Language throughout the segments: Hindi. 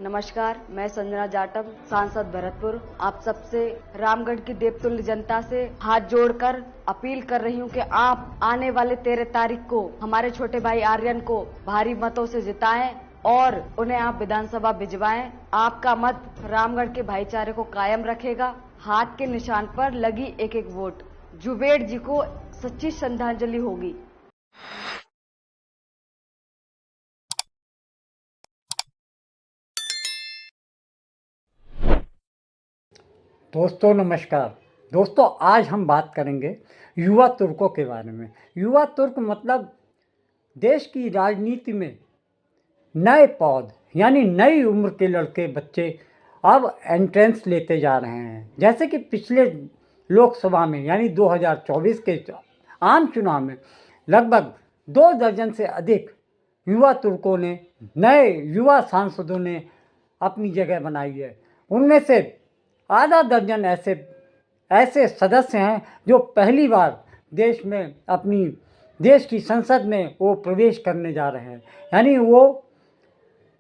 नमस्कार, मैं संजना जाटव, सांसद भरतपुर। आप सबसे रामगढ़ की देवतुल्य जनता से हाथ जोड़कर अपील कर रही हूं कि आप आने वाले 13 तारीख को हमारे छोटे भाई आर्यन को भारी मतों से जिताएं और उन्हें आप विधानसभा भिजवाएं। आपका मत रामगढ़ के भाईचारे को कायम रखेगा। हाथ के निशान पर लगी एक एक वोट जुबेड़ जी को सच्ची श्रद्धांजलि होगी। दोस्तों नमस्कार। दोस्तों आज हम बात करेंगे युवा तुर्कों के बारे में। युवा तुर्क मतलब देश की राजनीति में नए पौध यानी नई उम्र के लड़के बच्चे अब एंट्रेंस लेते जा रहे हैं। जैसे कि पिछले लोकसभा में यानी 2024 के आम चुनाव में लगभग 2 दर्जन से अधिक युवा तुर्कों ने, नए युवा सांसदों ने अपनी जगह बनाई है। उनमें से आधा दर्जन ऐसे सदस्य हैं जो पहली बार देश की संसद में वो प्रवेश करने जा रहे हैं। यानी वो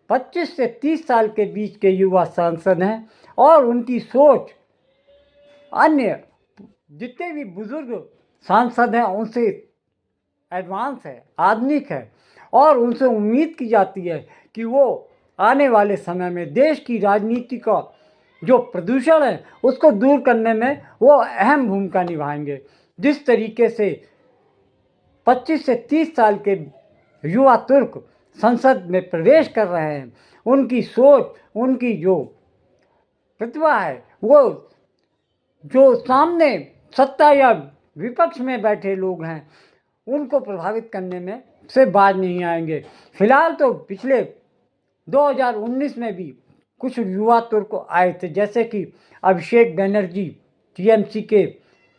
25 से 30 साल के बीच के युवा सांसद हैं और उनकी सोच अन्य जितने भी बुजुर्ग सांसद हैं उनसे एडवांस है, आधुनिक है और उनसे उम्मीद की जाती है कि वो आने वाले समय में देश की राजनीति का जो प्रदूषण है उसको दूर करने में वो अहम भूमिका निभाएंगे। जिस तरीके से 25 से 30 साल के युवा तुर्क संसद में प्रवेश कर रहे हैं, उनकी सोच, उनकी जो प्रतिभा है, वो जो सामने सत्ता या विपक्ष में बैठे लोग हैं उनको प्रभावित करने में से बाज नहीं आएंगे। फिलहाल तो पिछले 2019 में भी कुछ युवा तुर्क आए थे, जैसे कि अभिषेक बनर्जी टीएमसी के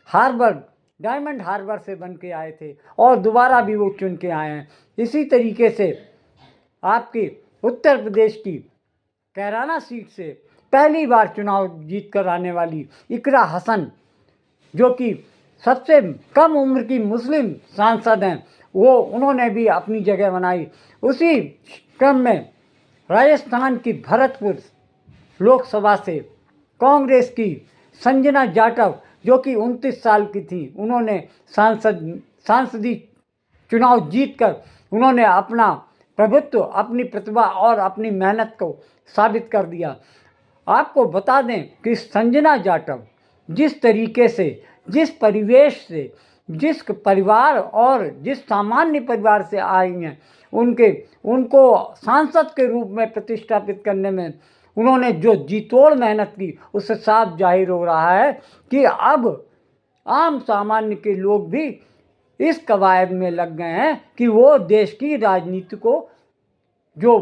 डायमंड हार्बर से बन के आए थे और दोबारा भी वो चुन के आए हैं। इसी तरीके से आपकी उत्तर प्रदेश की कैराना सीट से पहली बार चुनाव जीत कर आने वाली इकरा हसन, जो कि सबसे कम उम्र की मुस्लिम सांसद हैं, उन्होंने भी अपनी जगह बनाई। उसी क्रम में राजस्थान की भरतपुर लोकसभा से कांग्रेस की संजना जाटव, जो कि 29 साल की थी, उन्होंने सांसदी चुनाव जीतकर उन्होंने अपना प्रभुत्व, अपनी प्रतिभा और अपनी मेहनत को साबित कर दिया। आपको बता दें कि संजना जाटव जिस तरीके से, जिस परिवेश से, जिस परिवार और जिस सामान्य परिवार से आई हैं, उनको सांसद के रूप में प्रतिष्ठापित करने में उन्होंने जो जीतोड़ मेहनत की, उससे साफ जाहिर हो रहा है कि अब आम सामान्य के लोग भी इस कवायद में लग गए हैं कि वो देश की राजनीति को जो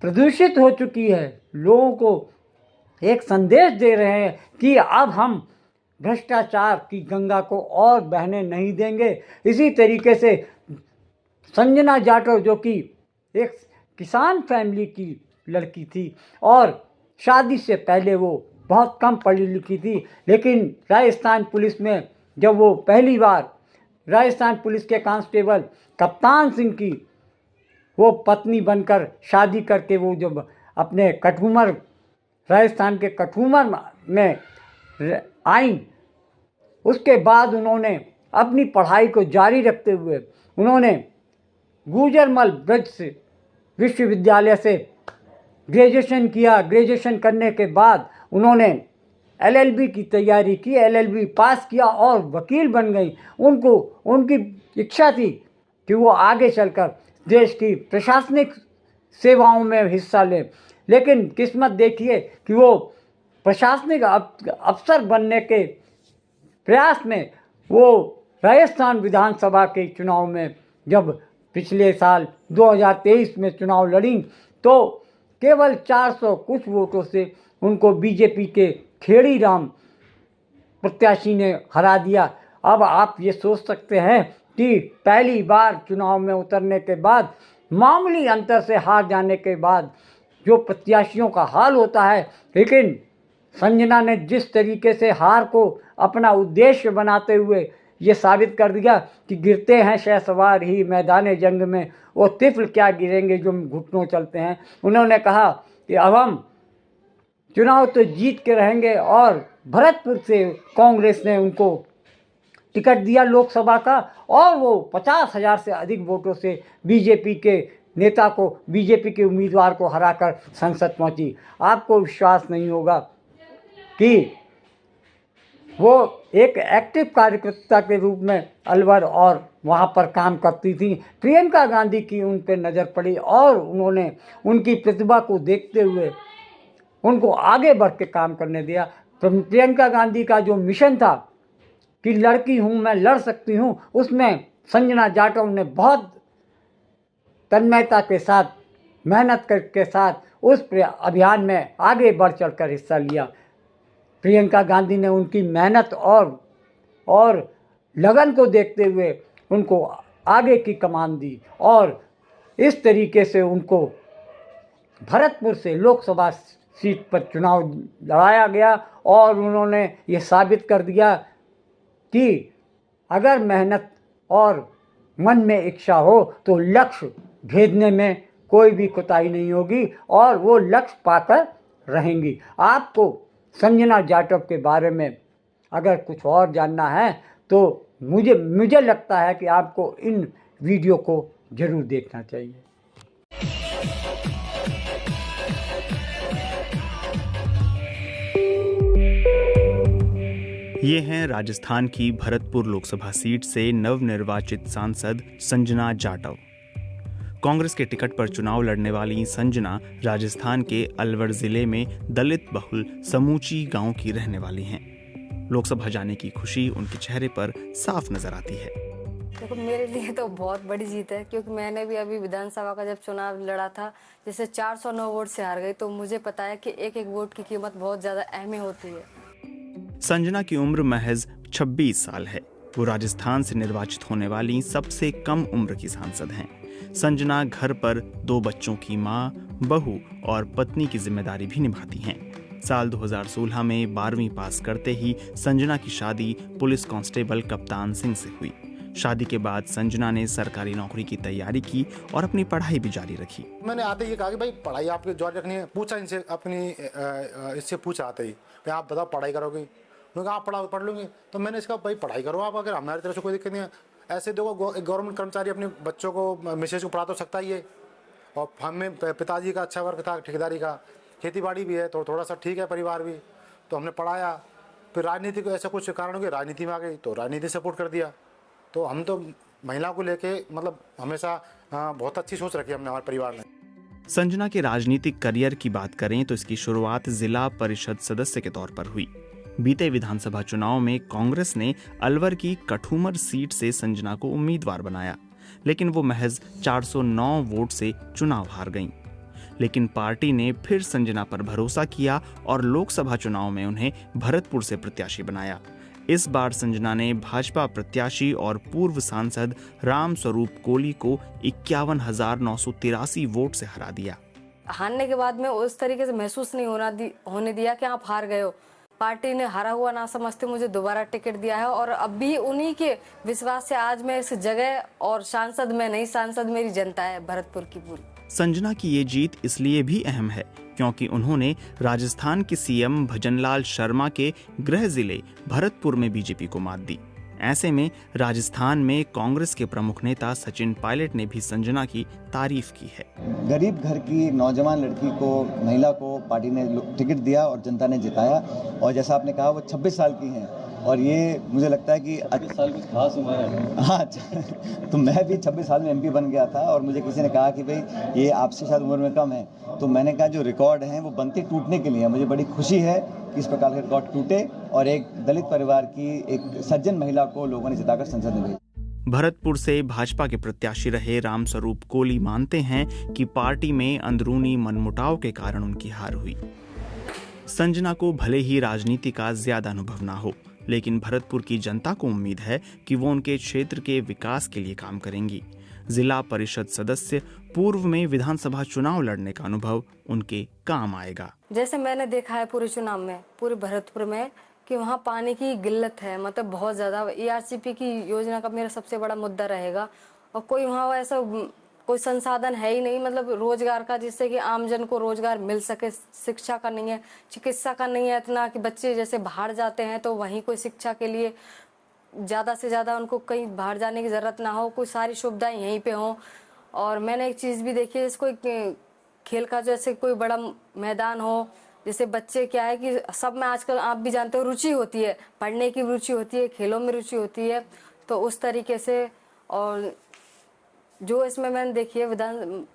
प्रदूषित हो चुकी है, लोगों को एक संदेश दे रहे हैं कि अब हम भ्रष्टाचार की गंगा को और बहने नहीं देंगे। इसी तरीके से संजना जाटव, जो कि एक किसान फैमिली की लड़की थी और शादी से पहले वो बहुत कम पढ़ी लिखी थी, लेकिन राजस्थान पुलिस में जब वो पहली बार राजस्थान पुलिस के कांस्टेबल कप्तान सिंह की वो पत्नी बनकर शादी करके वो जब अपने राजस्थान के कठूमर में आई, उसके बाद उन्होंने अपनी पढ़ाई को जारी रखते हुए उन्होंने गुजरमल ब्रज विश्वविद्यालय से ग्रेजुएशन किया। ग्रेजुएशन करने के बाद उन्होंने एलएलबी की तैयारी की, एलएलबी पास किया और वकील बन गई। उनकी इच्छा थी कि वो आगे चलकर देश की प्रशासनिक सेवाओं में हिस्सा लें, लेकिन किस्मत देखिए कि वो प्रशासनिक अफसर बनने के प्रयास में वो राजस्थान विधानसभा के चुनाव में जब पिछले साल 2023 में चुनाव लड़ी तो केवल 400 कुछ वोटों से उनको बीजेपी के खेड़ी राम प्रत्याशी ने हरा दिया। अब आप ये सोच सकते हैं कि पहली बार चुनाव में उतरने के बाद, मामूली अंतर से हार जाने के बाद जो प्रत्याशियों का हाल होता है, लेकिन संजना ने जिस तरीके से हार को अपना उद्देश्य बनाते हुए ये साबित कर दिया कि गिरते हैं शहसवार ही मैदान जंग में, वो तिफल क्या गिरेंगे जो घुटनों चलते हैं। उन्होंने कहा कि अब हम चुनाव तो जीत के रहेंगे, और भरतपुर से कांग्रेस ने उनको टिकट दिया लोकसभा का, और वो 50,000 से अधिक वोटों से बीजेपी के नेता को, बीजेपी के उम्मीदवार को हराकर संसद पहुंची। आपको विश्वास नहीं होगा कि वो एक एक्टिव कार्यकर्ता के रूप में अलवर और वहाँ पर काम करती थी। प्रियंका गांधी की उन पर नज़र पड़ी और उन्होंने उनकी प्रतिभा को देखते हुए उनको आगे बढ़ के काम करने दिया। प्रियंका गांधी का जो मिशन था कि लड़की हूँ मैं लड़ सकती हूँ, उसमें संजना जाटव ने बहुत तन्मयता के साथ, मेहनत के साथ उस अभियान में आगे बढ़ चढ़कर हिस्सा लिया। प्रियंका गांधी ने उनकी मेहनत और लगन को देखते हुए उनको आगे की कमान दी, और इस तरीके से उनको भरतपुर से लोकसभा सीट पर चुनाव लड़ाया गया, और उन्होंने ये साबित कर दिया कि अगर मेहनत और मन में इच्छा हो तो लक्ष्य भेदने में कोई भी कोताही नहीं होगी, और वो लक्ष्य पाकर रहेंगी। आपको संजना जाटव के बारे में अगर कुछ और जानना है तो मुझे लगता है कि आपको इन वीडियो को ज़रूर देखना चाहिए। ये हैं राजस्थान की भरतपुर लोकसभा सीट से नवनिर्वाचित सांसद संजना जाटव। कांग्रेस के टिकट पर चुनाव लड़ने वाली संजना राजस्थान के अलवर जिले में दलित बहुल समूची गांव की रहने वाली हैं। लोकसभा जाने की खुशी उनके चेहरे पर साफ नजर आती है। देखो, मेरे लिए तो बहुत बड़ी जीत है, क्योंकि मैंने भी अभी विधानसभा का जब चुनाव लड़ा था, जैसे 409 वोट से हार गई, तो मुझे पता है कि एक एक वोट की कीमत बहुत ज्यादा अहम होती है। संजना की उम्र महज 26 साल है। वो राजस्थान से निर्वाचित होने वाली सबसे कम उम्र की सांसद हैं। संजना घर पर 2 बच्चों की मां, बहू और पत्नी की जिम्मेदारी भी निभाती हैं। साल 2016 में 12वीं पास करते ही संजना की शादी पुलिस कांस्टेबल कप्तान सिंह से हुई। शादी के बाद संजना ने सरकारी नौकरी की तैयारी की और अपनी पढ़ाई भी जारी रखी। मैंने आते ही कहा कि भाई पढ़ाई आपकी जारी रखनी है। पूछा इनसे, इससे पूछा आते ही, भाई आप बताओ पढ़ाई करोगे? उन्होंने कहा आप पढ़ लूँगी। तो मैंने इसका भाई पढ़ाई करो आप, अगर हमारी तरफ से कोई दिक्कत नहीं है। ऐसे देखो, गवर्नमेंट कर्मचारी अपने बच्चों को, मिसेज को पढ़ा तो सकता ही है, और हमें पिताजी का अच्छा वर्क था ठेकेदारी का, खेती बाड़ी भी है, तो थोड़ा सा ठीक है परिवार भी, तो हमने पढ़ाया। फिर राजनीति को ऐसा कुछ कारण हो गया, राजनीति में आ गई, तो राजनीति सपोर्ट कर दिया। तो हम तो महिलाओं को लेके मतलब हमेशा बहुत अच्छी सोच रखी हमने, हमारे परिवार ने। संजना के राजनीतिक करियर की बात करें तो इसकी शुरुआत जिला परिषद सदस्य के तौर पर हुई। बीते विधानसभा चुनाव में कांग्रेस ने अलवर की कठूमर सीट से संजना को उम्मीदवार बनाया, लेकिन वो महज 409 वोट से चुनाव हार गईं। लेकिन पार्टी ने फिर संजना पर भरोसा किया और लोकसभा चुनाव में उन्हें भरतपुर से प्रत्याशी बनाया। इस बार संजना ने भाजपा प्रत्याशी और पूर्व सांसद राम स्वरूप कोली को 51,983 वोट से हरा दिया। हारने के बाद में उस तरीके से महसूस नहीं होने दिया कि आप हार गए हो। पार्टी ने हारा हुआ ना समझते मुझे दोबारा टिकट दिया है, और अब भी उन्हीं के विश्वास से आज मैं इस जगह, और सांसद में नहीं, सांसद मेरी जनता है भरतपुर की पूरी। संजना की ये जीत इसलिए भी अहम है क्योंकि उन्होंने राजस्थान के सीएम भजनलाल शर्मा के गृह जिले भरतपुर में बीजेपी को मात दी। ऐसे में राजस्थान में कांग्रेस के प्रमुख नेता सचिन पायलट ने भी संजना की तारीफ की है। गरीब घर की नौजवान लड़की को, महिला को पार्टी ने टिकट दिया और जनता ने जिताया, और जैसा आपने कहा वो 26 साल की हैं, और ये मुझे लगता है कि 26 साल कुछ खास उम्र है। हाँ, तो मैं भी 26 साल में एमपी बन गया था, और मुझे किसी ने कहा कि भाई ये आपसे शायद उम्र में कम है, तो मैंने कहा जो रिकॉर्ड हैं वो बनते टूटने के लिए। मुझे बड़ी खुशी है कि इस प्रकार के रिकॉर्ड टूटे, और एक दलित परिवार की एक सज्जन महिला को लोगों ने जिताकर संसद में भेजा। भरतपुर से भाजपा के प्रत्याशी रहे राम स्वरूप कोली मानते हैं कि पार्टी में अंदरूनी मनमुटाव के कारण उनकी हार हुई। संजना को भले ही राजनीति का ज्यादा अनुभव ना हो, लेकिन भरतपुर की जनता को उम्मीद है कि वो उनके क्षेत्र के विकास के लिए काम करेंगी। जिला परिषद सदस्य, पूर्व में विधानसभा चुनाव लड़ने का अनुभव उनके काम आएगा। जैसे मैंने देखा है पूरे चुनाव में, पूरे भरतपुर में कि वहाँ पानी की किल्लत है, मतलब बहुत ज़्यादा। ERCP की योजना का मेरा सबसे बड़ा मुद्दा रहेगा। और कोई वहाँ ऐसा कोई संसाधन है ही नहीं, मतलब रोजगार का, जिससे कि आमजन को रोजगार मिल सके। शिक्षा का नहीं है, चिकित्सा का नहीं है इतना कि बच्चे जैसे बाहर जाते हैं तो वहीं कोई शिक्षा के लिए ज़्यादा से ज़्यादा उनको कहीं बाहर जाने की ज़रूरत ना हो, कोई सारी सुविधाएं यहीं पे हों। और मैंने एक चीज़ भी देखी है, इसको खेल का जैसे कोई बड़ा मैदान हो, जैसे बच्चे क्या है कि सब में आजकल आप भी जानते हो रुचि होती है, पढ़ने की रुचि होती है, खेलों में रुचि होती है, तो उस तरीके से। और जो इसमें मैंने देखी है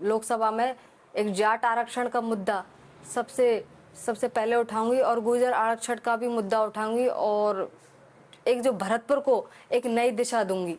लोकसभा में एक जाट आरक्षण का मुद्दा सबसे पहले उठाऊंगी, और गुर्जर आरक्षण का भी मुद्दा उठाऊंगी, और एक जो भरतपुर को एक नई दिशा दूंगी।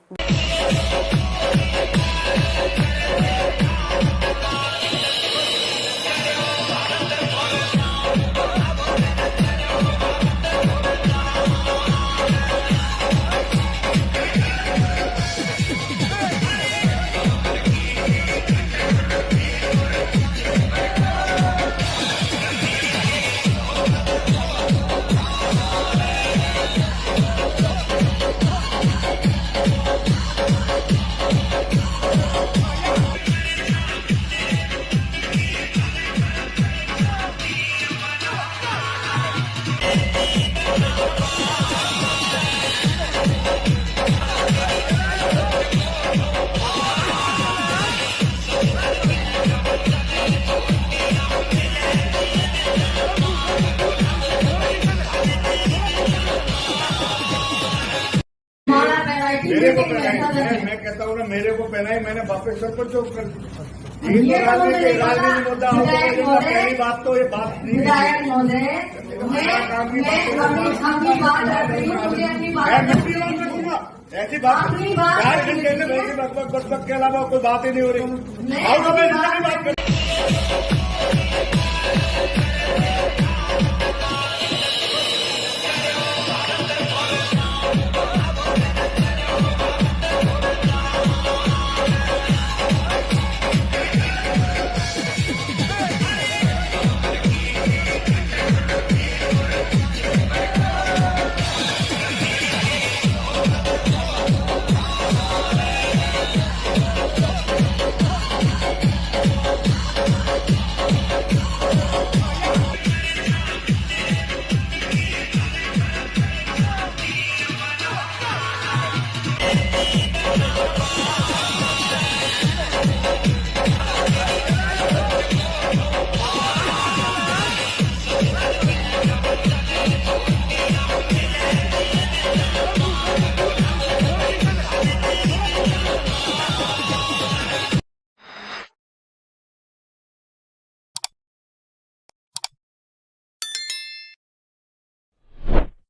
मेरे को पहनाई, मैं कहता हूँ ना, मेरे को पहनाई, मैंने बापेश्वर पर जो राजनीति मुद्दा हो, पहली बात तो ये बात नहीं ऐसी बात 4 घंटे से बक के अलावा कोई बात ही नहीं हो रही।